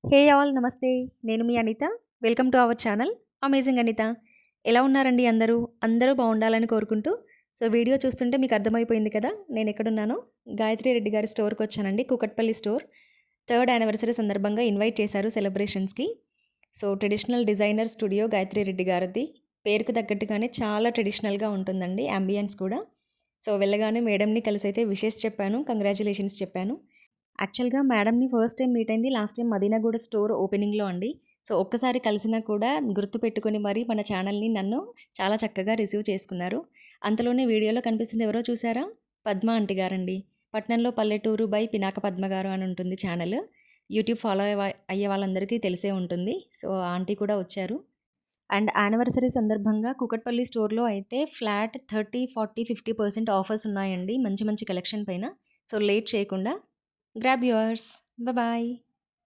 హే all నమస్తే. నేను మీ Anitha. Welcome to our channel amazing Anitha. ఎలా ఉన్నారండి అందరూ? అందరూ బావుండాలని కోరుకుంటూ వీడియో చూస్తుంటే మీకు అర్థమైపోయింది కదా! నేనెక్కడున్నానో. గాయత్రి రెడ్డి గారి స్టోర్‌కొచ్చానండి. కూకట్పల్లి స్టోర్. థర్డ్ యానివర్సరీ సందర్భంగా ఇన్వైట్ చేశారు సెలబ్రేషన్స్‌కి. Traditional designer studio Gayatri Reddy గారిది. పేరుకు తగ్గట్టుగానే చాలా ట్రెడిషనల్‌గా ఉంటుందండి యాంబియన్స్ కూడా. వెళ్ళగానే మేడంని కలిసైతే విషెస్ చెప్పాను. కంగ్రాచ్యులేషన్స్ చెప్పాను. యాక్చువల్‌గా మేడంని ఫస్ట్ టైమ్ మీట్ అయింది లాస్ట్ టైమ్ మదీనాగూడ స్టోర్ ఓపెనింగ్‌లో అండి. ఒక్కసారి కలిసినా కూడా గుర్తుపెట్టుకొని మరీ మన ఛానల్‌ని నన్ను చాలా చక్కగా రిసీవ్ చేసుకున్నారు. అంతలోనే వీడియోలో కనిపిస్తుంది ఎవరో చూసారా? పద్మ ఆంటీ గారండి. పట్నంలో పల్లెటూరు బై పినాక పద్మ గారు అని ఉంటుంది ఛానల్. యూట్యూబ్ ఫాలో అయ్యే వాళ్ళందరికీ తెలిసే ఉంటుంది. ఆంటీ కూడా వచ్చారు. అండ్ యానివర్సరీ సందర్భంగా కూకట్పల్లి స్టోర్‌లో అయితే ఫ్లాట్ 30, 40, 50% ఆఫర్స్ ఉన్నాయండి. మంచి మంచి కలెక్షన్ పైన. లేట్ చేయకుండా గ్రాబ్ యువర్స్. బాయ్.